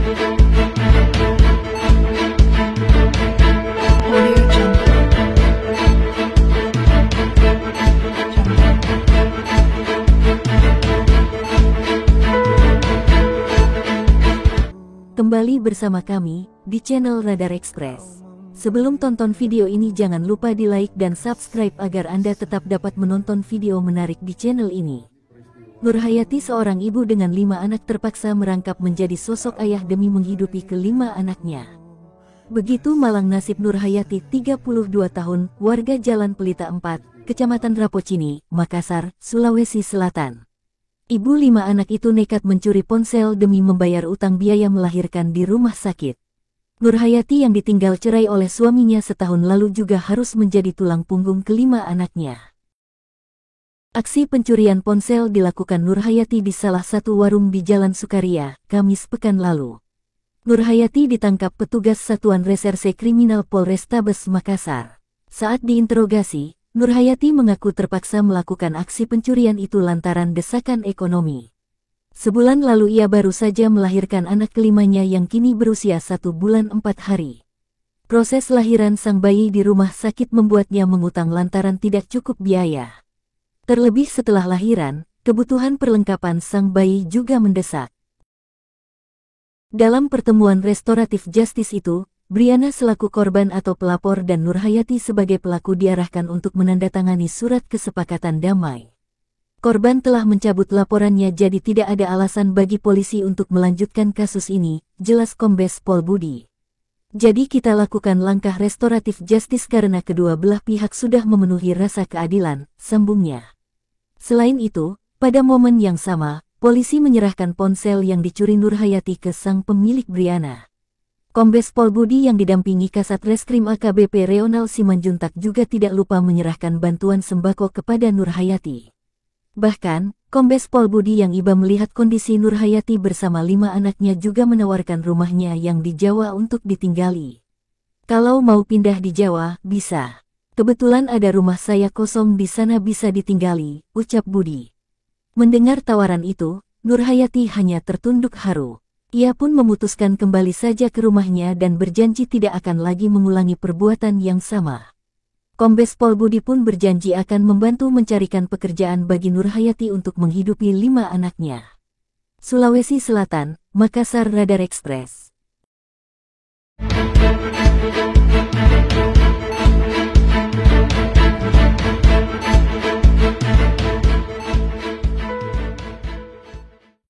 Kembali bersama kami di channel Radar Express. Sebelum tonton video ini jangan lupa di like dan subscribe agar Anda tetap dapat menonton video menarik di channel ini. Nurhayati, seorang ibu dengan 5 anak, terpaksa merangkap menjadi sosok ayah demi menghidupi kelima anaknya. Begitu malang nasib Nurhayati, 32 tahun, warga Jalan Pelita 4, Kecamatan Rapocini, Makassar, Sulawesi Selatan. Ibu 5 anak itu nekat mencuri ponsel demi membayar utang biaya melahirkan di rumah sakit. Nurhayati yang ditinggal cerai oleh suaminya setahun lalu juga harus menjadi tulang punggung kelima anaknya. Aksi pencurian ponsel dilakukan Nurhayati di salah satu warung di Jalan Sukaria, Kamis pekan lalu. Nurhayati ditangkap petugas Satuan Reserse Kriminal Polrestabes Makassar. Saat diinterogasi, Nurhayati mengaku terpaksa melakukan aksi pencurian itu lantaran desakan ekonomi. Sebulan lalu ia baru saja melahirkan anak kelimanya yang kini berusia 1 bulan 4 hari. Proses lahiran sang bayi di rumah sakit membuatnya mengutang lantaran tidak cukup biaya. Terlebih setelah lahiran, kebutuhan perlengkapan sang bayi juga mendesak. Dalam pertemuan restoratif justice itu, Briana selaku korban atau pelapor dan Nurhayati sebagai pelaku diarahkan untuk menandatangani surat kesepakatan damai. Korban telah mencabut laporannya, jadi tidak ada alasan bagi polisi untuk melanjutkan kasus ini, jelas Kombes Pol Budi. Jadi kita lakukan langkah restoratif justice karena kedua belah pihak sudah memenuhi rasa keadilan, sambungnya. Selain itu, pada momen yang sama, polisi menyerahkan ponsel yang dicuri Nurhayati ke sang pemilik Briana. Kombes Pol Budi yang didampingi Kasat Reskrim AKBP Reonal Simanjuntak juga tidak lupa menyerahkan bantuan sembako kepada Nurhayati. Bahkan, Kombes Pol Budi yang iba melihat kondisi Nurhayati bersama 5 anaknya juga menawarkan rumahnya yang di Jawa untuk ditinggali. Kalau mau pindah di Jawa, bisa. Kebetulan ada rumah saya kosong di sana, bisa ditinggali, ucap Budi. Mendengar tawaran itu, Nurhayati hanya tertunduk haru. Ia pun memutuskan kembali saja ke rumahnya dan berjanji tidak akan lagi mengulangi perbuatan yang sama. Kombes Pol Budi pun berjanji akan membantu mencarikan pekerjaan bagi Nurhayati untuk menghidupi 5 anaknya. Sulawesi Selatan, Makassar, Radar Express.